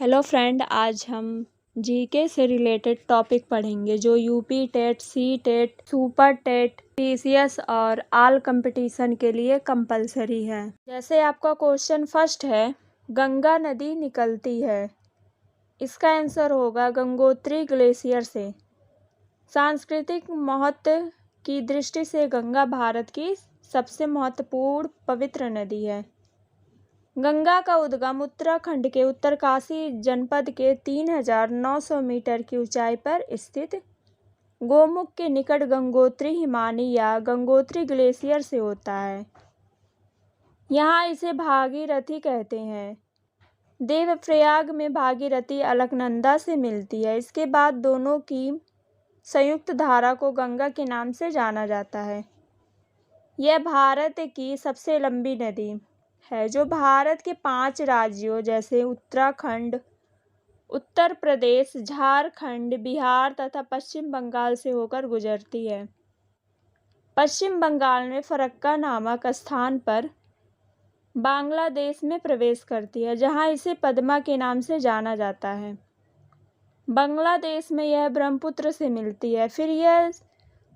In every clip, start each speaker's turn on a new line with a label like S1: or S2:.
S1: Hello friend, आज हम GK से रिलेटेड टॉपिक पढ़ेंगे जो UP TET, C TET, super TET, PCS और आल कंपटीशन के लिए कंपलसरी है। जैसे आपका क्वेश्चन फर्स्ट है, गंगा नदी निकलती है। इसका आंसर होगा गंगोत्री ग्लेशियर से। सांस्कृतिक महत्व की दृष्टि से गंगा भारत की सबसे महत्वपूर्ण पवित्र नदी है। गंगा का उद्गम उत्तराखंड के उत्तरकाशी जनपद के 3,900 मीटर की ऊंचाई पर स्थित गोमुख के निकट गंगोत्री हिमानी या गंगोत्री ग्लेशियर से होता है। यहाँ इसे भागीरथी कहते हैं। देवप्रयाग में भागीरथी अलकनंदा से मिलती है। इसके बाद दोनों की संयुक्त धारा को गंगा के नाम से जाना जाता है। यह भारत की सबसे लंबी नदी है जो भारत के 5 राज्यों जैसे उत्तराखंड, उत्तर प्रदेश, झारखंड, बिहार तथा पश्चिम बंगाल से होकर गुजरती है। पश्चिम बंगाल में फरक्का नामक स्थान पर बांग्लादेश में प्रवेश करती है, जहां इसे पद्मा के नाम से जाना जाता है। बांग्लादेश में यह ब्रह्मपुत्र से मिलती है, फिर यह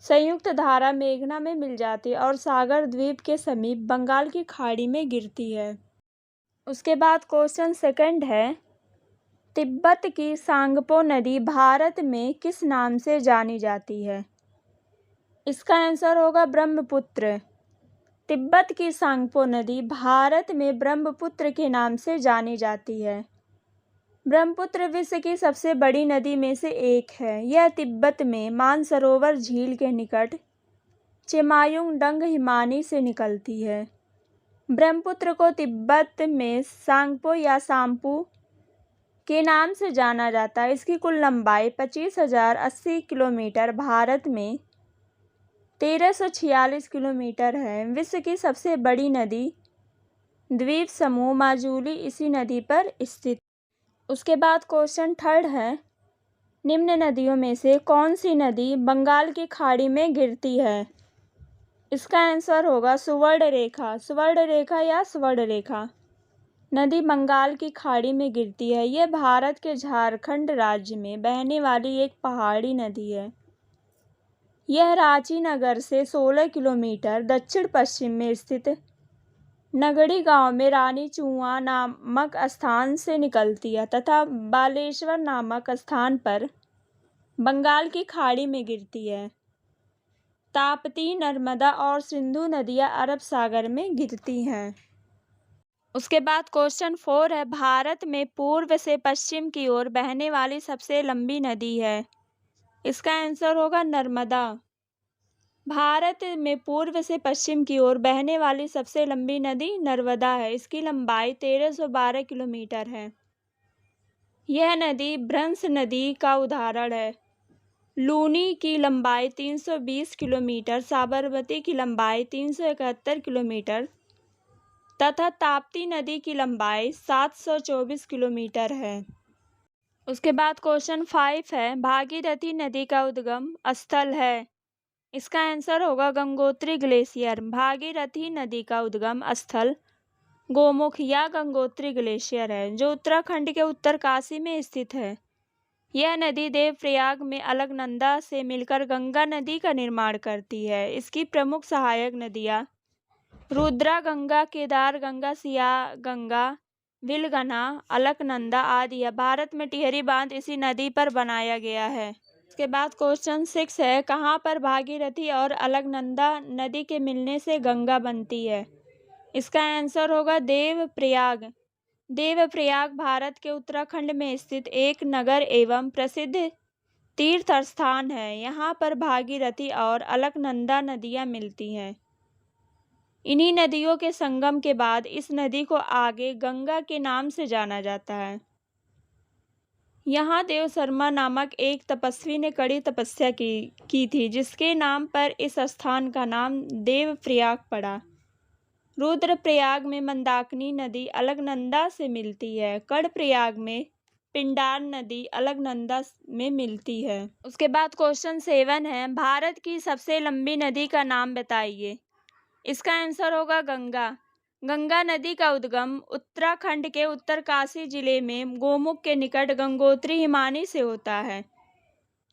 S1: संयुक्त धारा मेघना में मिल जाती है और सागर द्वीप के समीप बंगाल की खाड़ी में गिरती है। उसके बाद क्वेश्चन सेकंड है, तिब्बत की सांगपो नदी भारत में किस नाम से जानी जाती है? इसका आंसर होगा ब्रह्मपुत्र। तिब्बत की सांगपो नदी भारत में ब्रह्मपुत्र के नाम से जानी जाती है। ब्रह्मपुत्र विश्व की सबसे बड़ी नदी में से एक है। यह तिब्बत में मानसरोवर झील के निकट चिमायुंगडंग हिमानी से निकलती है। ब्रह्मपुत्र को तिब्बत में सांगपो या सांपू के नाम से जाना जाता है। इसकी कुल लंबाई 25,080 किलोमीटर, भारत में 1,346 किलोमीटर है। विश्व की सबसे बड़ी नदी द्वीप समूह माजुली इसी नदी पर स्थित। उसके बाद क्वेश्चन थर्ड है, निम्न नदियों में से कौन सी नदी बंगाल की खाड़ी में गिरती है? इसका आंसर होगा सुवर्ण रेखा। सुवर्ण रेखा या स्वर्ण रेखा नदी बंगाल की खाड़ी में गिरती है। यह भारत के झारखंड राज्य में बहने वाली एक पहाड़ी नदी है। यह रांची नगर से 16 किलोमीटर दक्षिण पश्चिम में स्थित नगड़ी गांव में रानी चुआ नामक स्थान से निकलती है तथा बालेश्वर नामक स्थान पर बंगाल की खाड़ी में गिरती है। ताप्ती, नर्मदा और सिंधु नदियां अरब सागर में गिरती हैं। उसके बाद क्वेश्चन 4 है, भारत में पूर्व से पश्चिम की ओर बहने वाली सबसे लंबी नदी है। इसका आंसर होगा नर्मदा। भारत में पूर्व से पश्चिम की ओर बहने वाली सबसे लंबी नदी नर्मदा है। इसकी लंबाई 1,312 किलोमीटर है। यह नदी भ्रंश नदी का उदाहरण है। लूनी की लंबाई 320 किलोमीटर, साबरमती की लंबाई 371 किलोमीटर तथा ताप्ती नदी की लंबाई 724 किलोमीटर है। उसके बाद क्वेश्चन 5 है, भागीरथी नदी का उद्गम स्थल है। इसका आंसर होगा गंगोत्री ग्लेशियर। भागीरथी नदी का उद्गम स्थल गोमुख या गंगोत्री ग्लेशियर है जो उत्तराखंड के उत्तरकाशी में स्थित है। यह नदी देवप्रयाग में अलकनंदा से मिलकर गंगा नदी का निर्माण करती है। इसकी प्रमुख सहायक नदियाँ रुद्रा गंगा, केदार गंगा, सिया गंगा, विलगना, अलकनंदा आदि है। भारत में टिहरी बांध इसी नदी पर बनाया गया है। इसके बाद क्वेश्चन 6 है, कहाँ पर भागीरथी और अलकनंदा नदी के मिलने से गंगा बनती है? इसका आंसर होगा देवप्रयाग। देवप्रयाग भारत के उत्तराखंड में स्थित एक नगर एवं प्रसिद्ध तीर्थ स्थान है। यहाँ पर भागीरथी और अलकनंदा नदियाँ मिलती हैं। इन्हीं नदियों के संगम के बाद इस नदी को आगे गंगा के नाम से जाना जाता है। यहाँ देव शर्मा नामक एक तपस्वी ने कड़ी तपस्या की थी, जिसके नाम पर इस स्थान का नाम देवप्रयाग पड़ा। रुद्रप्रयाग में मंदाकिनी नदी अलकनंदा से मिलती है। कर्णप्रयाग में पिंडार नदी अलकनंदा में मिलती है। उसके बाद क्वेश्चन 7 है, भारत की सबसे लंबी नदी का नाम बताइए। इसका आंसर होगा गंगा। गंगा नदी का उद्गम उत्तराखंड के उत्तरकाशी जिले में गोमुख के निकट गंगोत्री हिमानी से होता है।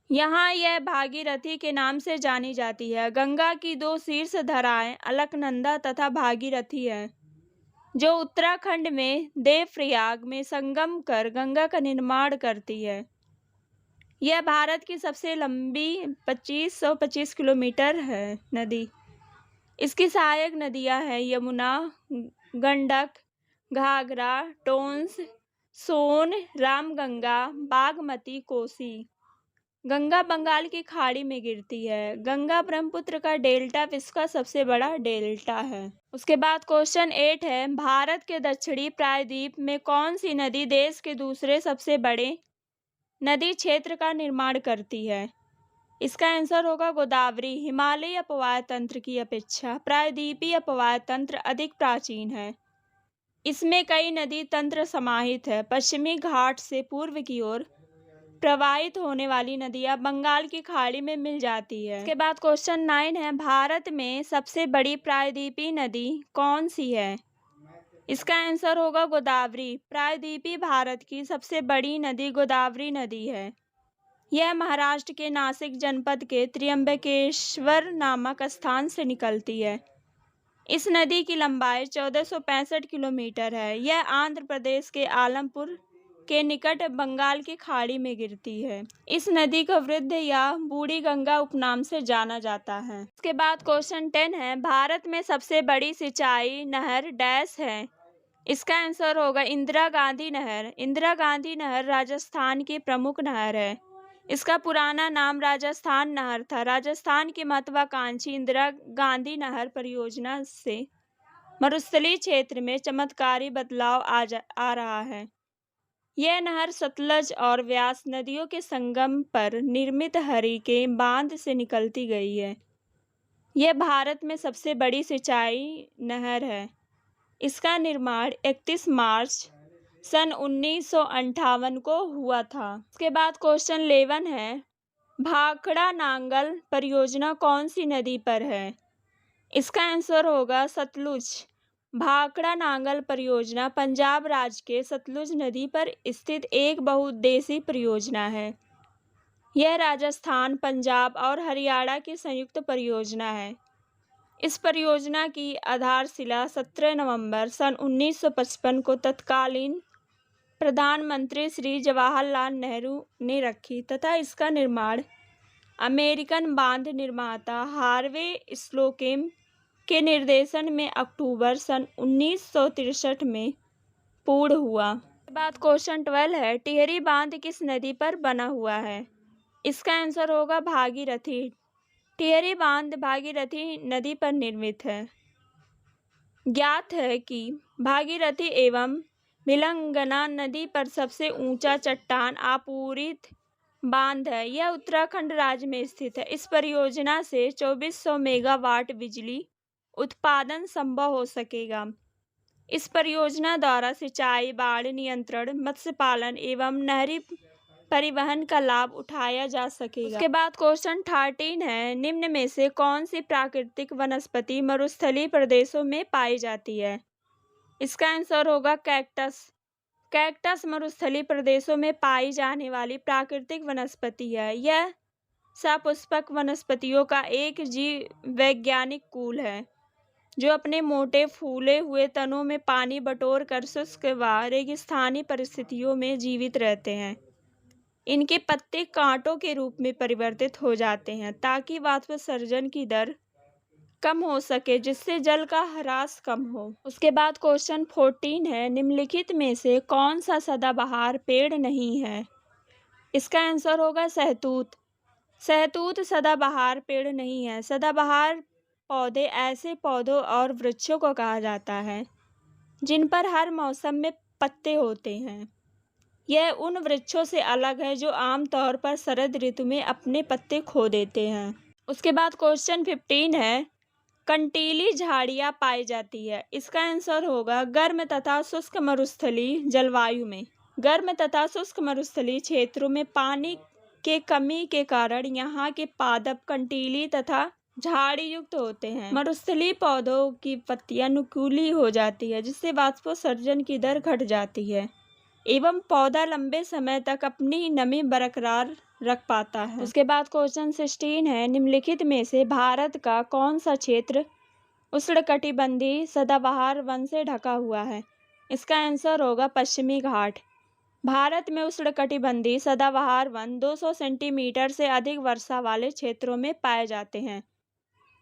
S1: यहाँ यह भागीरथी के नाम से जानी जाती है। गंगा की दो शीर्ष धाराएं अलकनंदा तथा भागीरथी है, जो उत्तराखंड में देवप्रयाग में संगम कर गंगा का निर्माण करती है। यह भारत की सबसे लंबी 2525 किलोमीटर है नदी। इसकी सहायक नदियां हैं यमुना, गंडक, घाघरा, टोंस, सोन, रामगंगा, बागमती, कोसी। गंगा बंगाल की खाड़ी में गिरती है। गंगा ब्रह्मपुत्र का डेल्टा विश्व का सबसे बड़ा डेल्टा है। उसके बाद क्वेश्चन 8 है, भारत के दक्षिणी प्रायद्वीप में कौन सी नदी देश के दूसरे सबसे बड़े नदी क्षेत्र का निर्माण करती है? इसका आंसर होगा गोदावरी। हिमालयी अपवाह तंत्र की अपेक्षा प्रायद्वीपीय अपवाह तंत्र अधिक प्राचीन है। इसमें कई नदी तंत्र समाहित है। पश्चिमी घाट से पूर्व की ओर प्रवाहित होने वाली नदियां बंगाल की खाड़ी में मिल जाती है। इसके बाद क्वेश्चन 9 है, भारत में सबसे बड़ी प्रायद्वीपीय नदी कौन सी है? इसका आंसर होगा गोदावरी। प्रायद्वीपीय भारत की सबसे बड़ी नदी गोदावरी नदी है। यह महाराष्ट्र के नासिक जनपद के त्र्यंबकेश्वर नामक स्थान से निकलती है। इस नदी की लंबाई 1465 किलोमीटर है। यह आंध्र प्रदेश के आलमपुर के निकट बंगाल की खाड़ी में गिरती है। इस नदी को वृद्ध या बूढ़ी गंगा उपनाम से जाना जाता है। इसके बाद क्वेश्चन 10 है, भारत में सबसे बड़ी सिंचाई नहर डैश है? इसका आंसर होगा इंदिरा गांधी नहर। इंदिरा गांधी नहर राजस्थान की प्रमुख नहर है। इसका पुराना नाम राजस्थान नहर था। राजस्थान की महत्वाकांक्षी इंदिरा गांधी नहर परियोजना से मरुस्थलीय क्षेत्र में चमत्कारी बदलाव आ रहा है। यह नहर सतलज और व्यास नदियों के संगम पर निर्मित हरिकेन बांध से निकलती गई है। यह भारत में सबसे बड़ी सिंचाई नहर है। इसका निर्माण 31 मार्च सन 1958 को हुआ था। उसके बाद क्वेश्चन 11 है, भाखड़ा नांगल परियोजना कौन सी नदी पर है? इसका आंसर होगा सतलुज। भाखड़ा नांगल परियोजना पंजाब राज्य के सतलुज नदी पर स्थित एक बहुउद्देशीय परियोजना है। यह राजस्थान, पंजाब और हरियाणा की संयुक्त परियोजना है। इस परियोजना की आधारशिला 17 नवंबर सन 1955 को तत्कालीन प्रधानमंत्री श्री जवाहरलाल नेहरू ने रखी तथा इसका निर्माण अमेरिकन बांध निर्माता हार्वे स्लोकेम के निर्देशन में अक्टूबर सन 1963 में पूर्ण हुआ। इसके बाद क्वेश्चन 12 है, टिहरी बांध किस नदी पर बना हुआ है? इसका आंसर होगा भागीरथी। टिहरी बांध भागीरथी नदी पर निर्मित है। ज्ञात है कि भागीरथी एवं भिलंगना नदी पर सबसे ऊंचा चट्टान आपूरित बांध है। यह उत्तराखंड राज्य में स्थित है। इस परियोजना से 2400 मेगावाट बिजली उत्पादन संभव हो सकेगा। इस परियोजना द्वारा सिंचाई, बाढ़ नियंत्रण, मत्स्य पालन एवं नहरी परिवहन का लाभ उठाया जा सकेगा। उसके बाद क्वेश्चन 13 है, निम्न में से कौन सी प्राकृतिक वनस्पति मरुस्थलीय प्रदेशों में पाई जाती है? इसका आंसर होगा कैक्टस। कैक्टस मरुस्थलीय प्रदेशों में पाई जाने वाली प्राकृतिक वनस्पति है। यह सपुष्पक वनस्पतियों का एक जीव वैज्ञानिक कुल है, जो अपने मोटे फूले हुए तनों में पानी बटोर कर शुष्क व रेगिस्तानी परिस्थितियों में जीवित रहते हैं। इनके पत्ते कांटों के रूप में परिवर्तित हो जाते हैं ताकि वाष्पोत्सर्जन की दर कम हो सके, जिससे जल का ह्रास कम हो। उसके बाद क्वेश्चन 14 है, निम्नलिखित में से कौन सा सदाबहार पेड़ नहीं है? इसका आंसर होगा सहतूत। सहतूत सदाबहार पेड़ नहीं है। सदाबहार पौधे ऐसे पौधों और वृक्षों को कहा जाता है जिन पर हर मौसम में पत्ते होते हैं। यह उन वृक्षों से अलग है जो आमतौर पर शरद ऋतु में अपने पत्ते खो देते हैं। उसके बाद क्वेश्चन 15 है, कंटीली झाड़ियाँ पाई जाती है। इसका आंसर होगा गर्म तथा शुष्क मरुस्थलीय जलवायु में। गर्म तथा शुष्क मरुस्थलीय क्षेत्रों में पानी के कमी के कारण यहाँ के पादप कंटीली तथा झाड़ी युक्त होते हैं। मरुस्थलीय पौधों की पत्तियां नुकीली हो जाती है, जिससे वाष्पोत्सर्जन की दर घट जाती है एवं पौधा लंबे समय तक अपनी नमी बरकरार रख पाता है। उसके बाद क्वेश्चन 16 है, निम्नलिखित में से भारत का कौन सा क्षेत्र उष्णकटिबंधीय सदाबहार वन से ढका हुआ है? इसका आंसर होगा पश्चिमी घाट। भारत में उष्णकटिबंधीय सदाबहार वन 200 सेंटीमीटर से अधिक वर्षा वाले क्षेत्रों में पाए जाते हैं।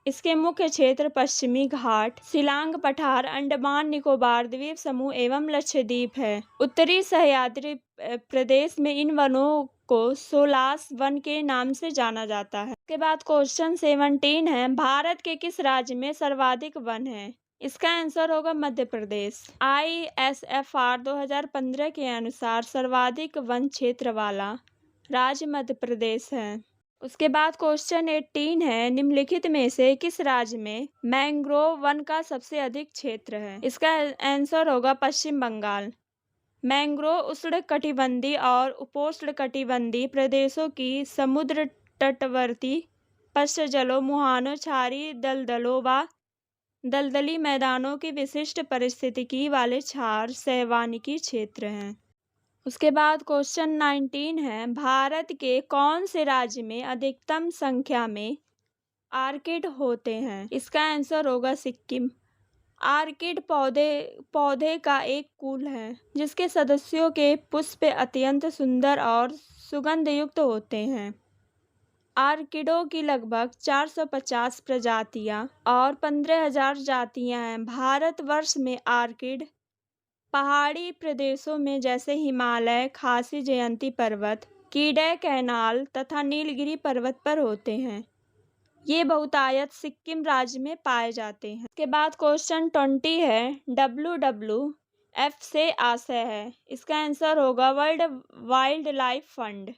S1: इसके मुख्य क्षेत्र पश्चिमी घाट, शिलांग पठार, अंडमान निकोबार द्वीप समूह एवं लक्षद्वीप है। उत्तरी सह्याद्री प्रदेश में इन वनों को सोलास वन के नाम से जाना जाता है। इसके बाद क्वेश्चन 17 है, भारत के किस राज्य में सर्वाधिक वन है? इसका आंसर होगा मध्य प्रदेश। ISFR 2015 के अनुसार सर्वाधिक वन क्षेत्र वाला राज्य मध्य प्रदेश है। उसके बाद क्वेश्चन 18 है, निम्नलिखित में से किस राज्य में मैंग्रोव वन का सबसे अधिक क्षेत्र है? इसका आंसर होगा पश्चिम बंगाल। मैंग्रोव उष्णकटिबंधीय और उपोष्णकटिबंधीय प्रदेशों की समुद्र तटवर्ती पश्च जलों, मुहानों, क्षारीय दलदलों व दलदली मैदानों की विशिष्ट पारिस्थितिकी वाले क्षार सैवानिकी क्षेत्र हैं। उसके बाद क्वेश्चन 19 है, भारत के कौन से राज्य में अधिकतम संख्या में आर्किड होते हैं? इसका आंसर होगा सिक्किम। आर्किड पौधे का एक कुल है जिसके सदस्यों के पुष्प अत्यंत सुंदर और सुगंध युक्त होते हैं। आर्किडों की लगभग 450 प्रजातियां और 15,000 जातियां हैं। भारतवर्ष में आर्किड पहाड़ी प्रदेशों में जैसे हिमालय, खासी जयंती पर्वत, कोडाइकनाल तथा नीलगिरी पर्वत पर होते हैं। ये बहुतायत सिक्किम राज्य में पाए जाते हैं। इसके बाद क्वेश्चन 20 है, WWF से आशय है? इसका आंसर होगा world wild life fund.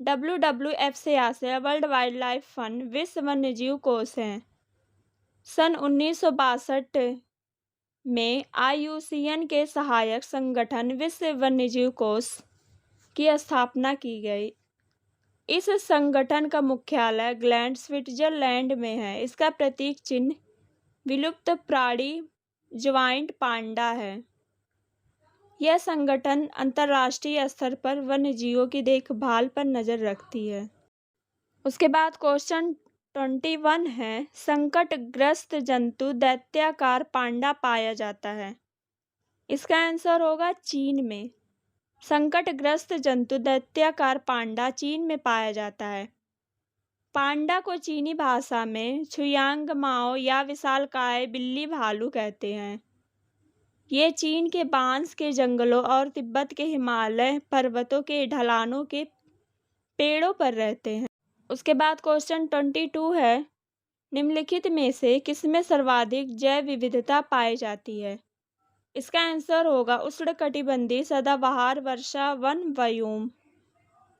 S1: WWF से आशय वर्ल्ड वाइल्ड लाइफ फंड विश्व वन्यजीव कोष है। सन 1962 में IUCN के सहायक संगठन विश्व वन्यजीव कोष की स्थापना की गई। इस संगठन का मुख्यालय ग्लैंड, स्विट्जरलैंड में है। इसका प्रतीक चिन्ह विलुप्त प्राणी ज्वाइंट पांडा है। यह संगठन अंतर्राष्ट्रीय स्तर पर वन्यजीवों की देखभाल पर नजर रखती है। उसके बाद क्वेश्चन 21 है, संकटग्रस्त जंतु दैत्याकार पांडा पाया जाता है। इसका आंसर होगा चीन में। संकटग्रस्त जंतु दैत्याकार पांडा चीन में पाया जाता है। पांडा को चीनी भाषा में छुयांग माओ या विशालकाय बिल्ली भालू कहते हैं। ये चीन के बांस के जंगलों और तिब्बत के हिमालय पर्वतों के ढलानों के पेड़ों पर रहते हैं। उसके बाद क्वेश्चन 22 है, निम्नलिखित में से किसमें सर्वाधिक जैव विविधता पाई जाती है? इसका आंसर होगा उष्णकटिबंधीय सदाबहार वर्षा वन व्योम।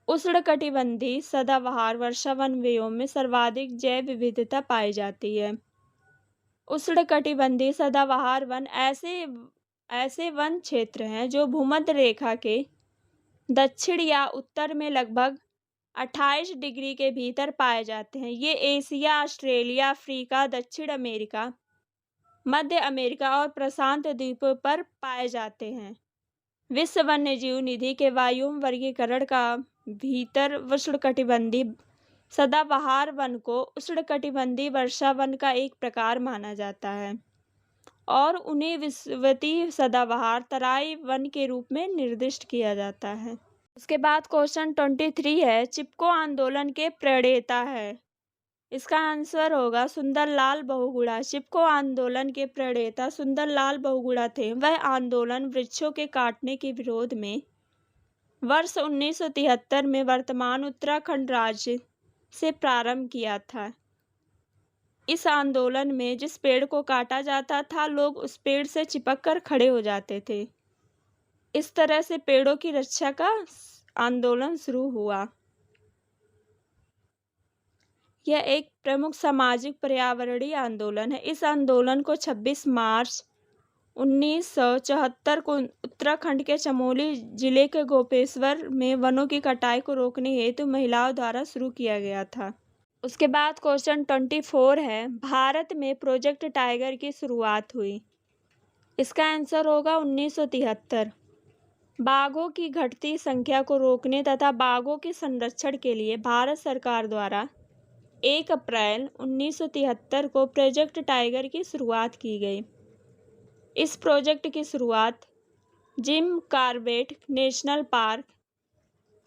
S1: उष्णकटिबंधीय सदाबहार वर्षा वन व्योम में सर्वाधिक जैव विविधता पाई जाती है। उष्णकटिबंधीय सदाबहार वन ऐसे वन क्षेत्र हैं जो भूमध्य रेखा के दक्षिण या उत्तर में लगभग 28 डिग्री के भीतर पाए जाते हैं। ये एशिया, ऑस्ट्रेलिया, अफ्रीका, दक्षिण अमेरिका, मध्य अमेरिका और प्रशांत द्वीपों पर पाए जाते हैं। विश्व वन्यजीव निधि के व्योम वर्गीकरण का भीतर उष्णकटिबंधीय सदाबहार वन को उष्णकटिबंधीय वर्षा वन का एक प्रकार माना जाता है और उन्हें विषुवतीय सदाबहार तराई वन के रूप में निर्दिष्ट किया जाता है। उसके बाद क्वेश्चन 23 है, चिपको आंदोलन के प्रणेता है? इसका आंसर होगा सुंदरलाल बहुगुणा। चिपको आंदोलन के प्रणेता सुंदरलाल बहुगुणा थे। वह आंदोलन वृक्षों के काटने के विरोध में वर्ष 1973 में वर्तमान उत्तराखंड राज्य से प्रारंभ किया था। इस आंदोलन में जिस पेड़ को काटा जाता था, लोग उस पेड़ से चिपक कर खड़े हो जाते थे। इस तरह से पेड़ों की रक्षा का आंदोलन शुरू हुआ। यह एक प्रमुख सामाजिक पर्यावरणीय आंदोलन है। इस आंदोलन को 26 मार्च 1974 को उत्तराखंड के चमोली जिले के गोपेश्वर में वनों की कटाई को रोकने हेतु महिलाओं द्वारा शुरू किया गया था। उसके बाद क्वेश्चन 24 है, भारत में प्रोजेक्ट टाइगर की शुरुआत हुई। इसका आंसर होगा 1973। बाघों की घटती संख्या को रोकने तथा बाघों के संरक्षण के लिए भारत सरकार द्वारा 1 अप्रैल 1973 को प्रोजेक्ट टाइगर की शुरुआत की गई। इस प्रोजेक्ट की शुरुआत जिम कॉर्बेट नेशनल पार्क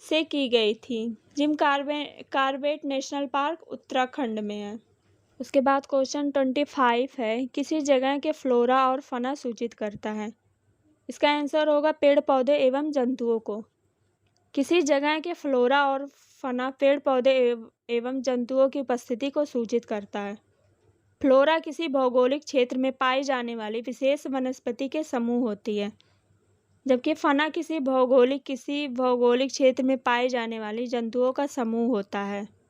S1: से की गई थी। Jim Corbett national park Uttarakhand में है। उसके बाद क्वेश्चन 25 है, किसी जगह के फ्लोरा और फना सूचित करता है। इसका आंसर होगा पेड़ पौधे एवं जंतुओं को। किसी जगह के फ्लोरा और फना पेड़ पौधे एवं जंतुओं की उपस्थिति को सूचित करता है। फ्लोरा किसी भौगोलिक क्षेत्र में पाई जाने वाली विशेष वनस्पति के समूह होती है, जबकि फना किसी भौगोलिक क्षेत्र में पाए जाने वाली जंतुओं का समूह होता है।